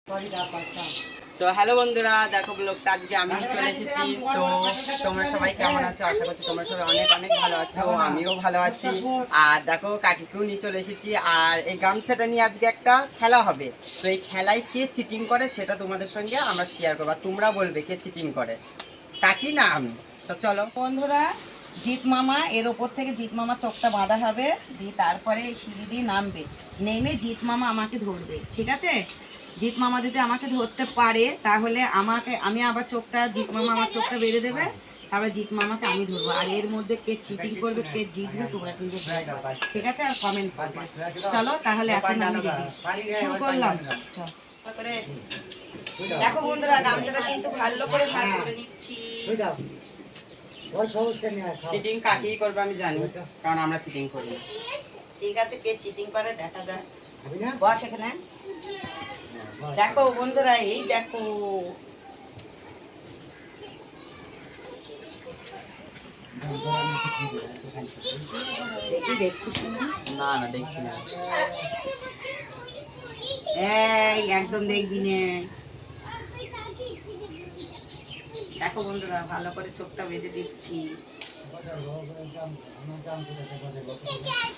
তো হ্যালো বন্ধুরা, দেখো ব্লগটা আজকে আমি চলে এসেছি। তো তোমরা সবাই কেমন আছো? আশা করছি তোমরা সবাই অনেক অনেক ভালো আছো, আমিও ভালো আছি। আর দেখো কাকিকেও নিয়ে চলে এসেছি। আর এই গামছাটা নিয়ে আজকে একটা খেলা হবে। তো এই খেলায় কে চিটিং করে সেটা তোমাদের সঙ্গে আমরা শেয়ার করবো। আর তোমরা বলবে কে চিটিং করে, কাকি না আমি। তো চলো বন্ধুরা, জিৎ মামা এর ওপর থেকে জিৎ মামা চোখটা বাঁধা হবে, দিয়ে তারপরে সিঁড়ি দিয়ে নামবে। নেমে জিৎ মামা আমাকে ধরবে, ঠিক আছে? জিৎ মামা যদি আমাকে ধরতে পারে তাহলে আমি আবার জিৎ মামা আমার চোখটা বেঁধে দেবে। তারপরে জিৎ মামাকে আমি ধরবো। আর এর মধ্যে কে চিটিং করবে, কে জিতবে, তোমরা কিন্তু বলবে, ঠিক আছে? আর কমেন্ট করবে। চলো তাহলে এখন আমি শুরু করলাম। চল। তারপরে দেখো বন্ধুরা, গামছাটা কিন্তু ভালো করে ভাঁজ করে নিচ্ছি। চিটিং কাকি করবে আমি জানি, কারণ আমরা চিটিং করি। ঠিক আছে, কে চিটিং করে দেখা যাক। বস এখানে। দেখো বন্ধুরা, এই দেখো দেখছিস না? না না, দেখছি না। এই একদম দেখবি না। দেখো বন্ধুরা, ভালো করে চোখটা বেঁধে দিচ্ছি।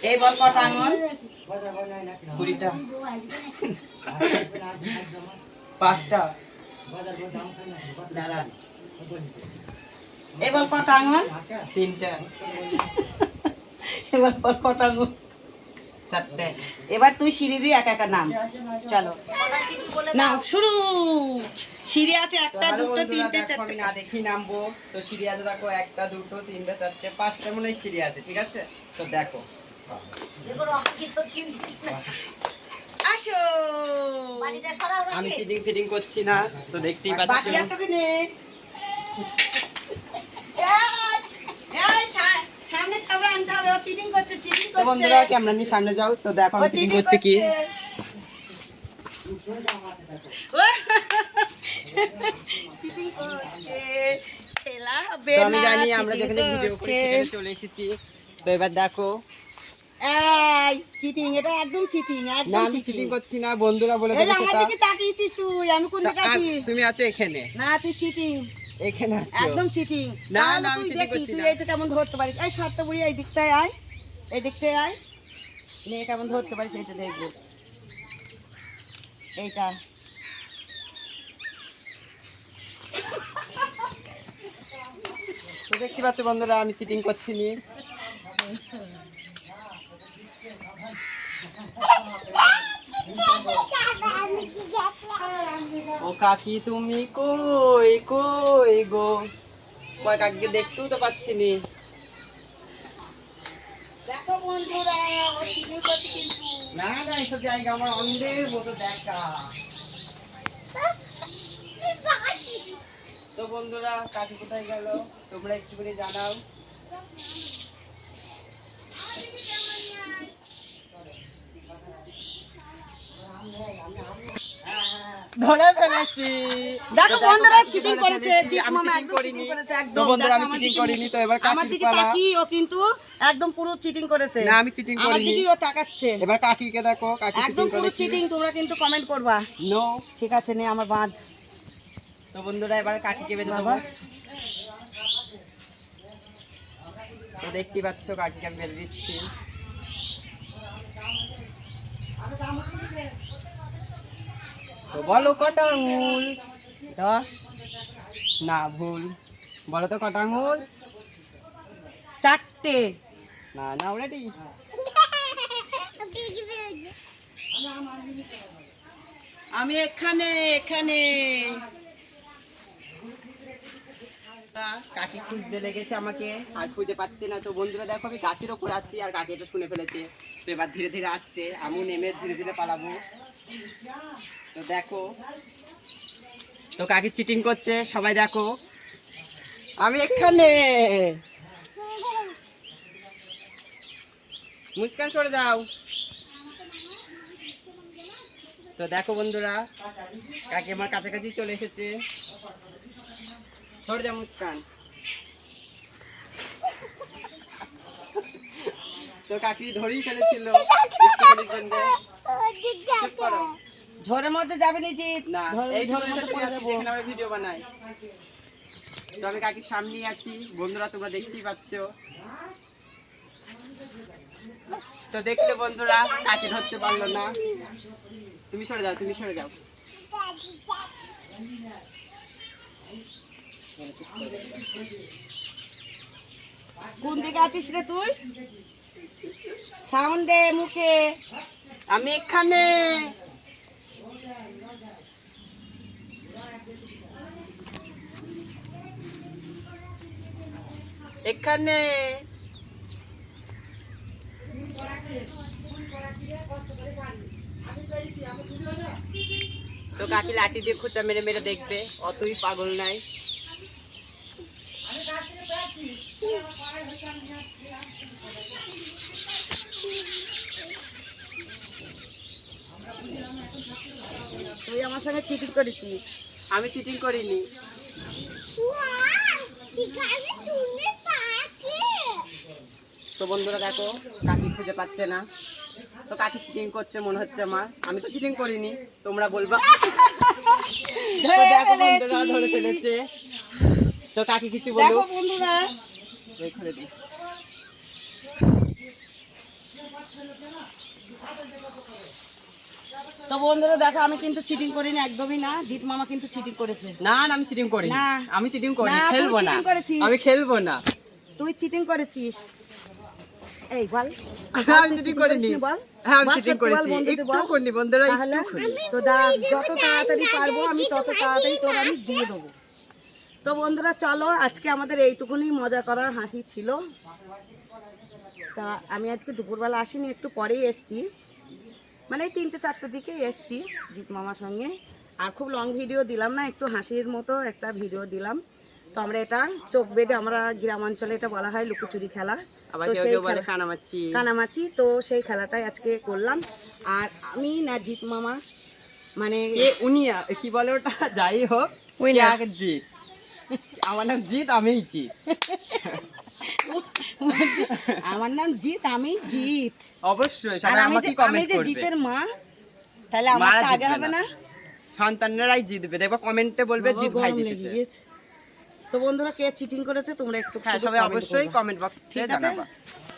এই বল কটা আঙুল? 20টা, 5টা, দাঁড়া। এই বল কটা আঙুল? 3টা, এবার বল কটা আঙুল? 4টে। এবার তুই সিঁড়ি দিয়ে একা একা নাম। চলো নাও, শুরু। সিঁড়ি আছে একটা, হ্যালো দুটো, বন্ধুরা, তিনটে, দেখো আমি চারটে। না দেখি নামবো। তো সিঁড়ি আছে দেখো, 1টা 2টো 3টে 4টে 5টা মনে হয় সিঁড়ি আছে, ঠিক আছে? তো দেখো আসো। আমি চিটিং ফিটিং করছি না, তো দেখতেই পাচ্ছ। বাকি আছে কি নে? এই, সামনে খাবার আনতে হবে। ও চিটিং করছে, চিটিং তো করছে। বন্ধুরা ক্যামেরা নিয়ে সামনে যাও। তো দেখো ও আমি চিটিং করছে কি। চিটিং করছে। খেলা হবে তো আমি না, জানি আমরা চিটিং যেখানে ভিডিও করি করছে। সেখানে চলে এসেছি। তো এবার দেখো। এই চিটিং, এটা একদম চিটিং, না একদম আমি চিটিং। চিটিং করছি না, বন্ধুরা বলে এই যে দেবে আমার সেটা। দিকে তাকিয়েছিস তুই, আমি কোন দিকে আছি? তুমি আছো এখানে, না, তুই চিটিং, এখানে আছো। একদম চিটিং। না তাহলে না, আমি তুই চিটিং দেখি করছি তুই না। এইটা কেমন ধরতে পারিস। এই শর্ত বুড়ি, এই দিকটায় আয়, এই দিকটায় আয়, নিয়ে কেমন ধরতে পারিস এইটা দেখবো। এইটা তো দেখতে পাচ্ছ বন্ধুরা, আমি চিটিং করছি নি। ও কাকি তুমি কই কই গো, কয় কাকিকে দেখতেও তো পাচ্ছি নি। দেখো বন্ধুরা, ও চিটিং করছে কিন্তু। না না, এইসব জায়গা আমার অন্ধের মতো দেখা। তো বন্ধুরা, কাকি কোথায় গেল তোমরা একটু করে জানাও। ধরে ফেলেছি। দেখো তো বন্ধুরা, কাকিকে চিটিং ধরে করেছে। ফেলেছি। জিৎ আমি মামা চিটিং একদম চিটিং করিনি। করেছে, তো একদম। বন্ধুরা দেখো আমি চিটিং করিনি, তো এবার আমার কাকির দিকে পালা। তাকিয়ে ও কিন্তু একদম পুরো চিটিং করেছে। না আমি চিটিং আমার করিনি। দিকেই ও তাকাচ্ছে। এবার কাকিকে দেখো, কাকি একদম চিটিং পুরো করেছি। চিটিং। তোমরা কিন্তু কমেন্ট করবা। নো। ঠিক আছে, নে আমার বাঁধ। তো বন্ধুরা এবার কাকিকে বেঁধে দেবো। বাবা, তো দেখতেই পাচ্ছ কাকিকে আমি বেঁধে দিচ্ছি। তো বলো কটা আঙুল? 10, না ভুল, বলো তো কটা আঙুল? 4টে। না না, অলরেডি। আমি এখানে, এখানে। কাকি খুঁজতে লেগেছে আমাকে, আর খুঁজে পাচ্ছি না। তো বন্ধুরা দেখো, আমি গাছের ওপর আছি আর কাকি এটা শুনে ফেলেছে। তো এবার ধীরে ধীরে আসছে, আমিও নেমে ধীরে ধীরে পালাবো। তো দেখো, তো কাকি চিটিং করছে, সবাই দেখো আমি এখানে। মুস্কান সরে যাও। তো দেখো বন্ধুরা, কাকি আমার কাছাকাছি চলে এসেছে। সরে যা মুস্কান। তো কাকি ধরেই ফেলেছিল একটুখানির জন্য। চুপ করো। ঝড়ের মধ্যে যাবে নি জিৎ, না এই ঝড়ের ঝোলের মধ্যে মধ্যে পড়ে আছি, যাবো। যেখানে আমরা ভিডিও বানাই। তো আমি কাকির সামনেই আছি, বন্ধুরা তোমরা দেখতেই পাচ্ছ। তো দেখলে বন্ধুরা কাকি ধরতে পারলো না। তুমি সরে যাও, তুমি সরে যাও। কোন দিকে আছিস রে তুই? সাউন্ড দে মুখে। আমি এখানে। এখানে তো কাকি লাঠি দিয়ে খোঁচা মেরে মেরে দেখবে, অতই পাগল নাই। তুই আমার সঙ্গে চিটিং করেছিস। আমি চিটিং করিনি। তো বন্ধুরা দেখো কাকি খুঁজে পাচ্ছে না, তো কাকি চিটিং করছে মনে হচ্ছে আমার। আমি তো চিটিং করিনি, তোমরা বলবা। তো ধরে দেখো ফেলেছি। বন্ধুরা ধরে ফেলেছে। তো কাকি কিছু দেখো বলুক। বন্ধুরা, এই খুলে দিই। তো বন্ধুরা দেখো আমি কিন্তু চিটিং করিনি, একদমই না। জিৎ মামা কিন্তু চিটিং করেছে। না না আমি চিটিং করিনি। না। আমি চিটিং করি, না, তুই খেলবো না। cheating করেছিস। আমি খেলবো না। তুই চিটিং করেছিস। এই বল। আমি তুই চিটিং cheating করিনি। করিসনি বল। হ্যাঁ আমি বল, চিটিং সত্যি বল, করেছি, বন্ধুদের একটু বল। করিনি বন্ধুরা, তাহলে একটু করিনি। তো যত তাড়াতাড়ি পারবো আমি তত তাড়াতাড়ি তোর আমি দিয়ে দেবো। তো বন্ধুরা চলো, আজকে আমাদের এইটুকুনি মজা করার হাসি ছিল। তা আমি আজকে দুপুরবেলা আসিনি, একটু পরেই এসছি, মানে এই 3টে-4টের দিকে এসছি জিৎ মামার সঙ্গে। আর খুব লং ভিডিও দিলাম না, একটু হাসির মতো একটা ভিডিও দিলাম। তো আমরা এটা চোখ বেঁধে, আমরা গ্রামাঞ্চলে এটা বলা হয় লুকোচুরি খেলা। আবার তো কেউ সেই কেউ বলে খেলা- কানামাছি। কানামাছি, তো সেই খেলাটাই আজকে করলাম। আর আমি না জিৎ মামা মানে কে উনি কি বলে ওটা, যাই হোক কে আগে জিত। আমার নাম জিত, আমিই জিত। আমার নাম জিৎ, আমি জিৎ। অবশ্যই আর সবাই আমি আমাকে যে কমেন্ট করবে। জিতের মা, তাহলে আমার মারা আগে জিতবে হবে না, না? সন্তানরাই জিতবে। দেখো কমেন্টে বলবে বাবা, জিত ভাই গরম লেগে জিতেছে। গিয়েছে। তো বন্ধুরা কে চিটিং করেছে তোমরা একটু হ্যাঁ শুধু সবাই comment অবশ্যই করবা। কমেন্ট বক্সে ঠিক আছে? জানাবা।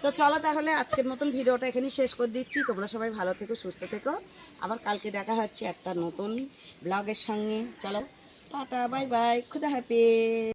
তো চলো তাহলে আজকের মতন ভিডিওটা এখানেই শেষ করে দিচ্ছি। তোমরা সবাই ভালো থেকো, সুস্থ থেকো। আবার কালকে দেখা হচ্ছে একটা নতুন ব্লগের সঙ্গে। চলো টাটা, বাই বাই, খুদা হাফেজ।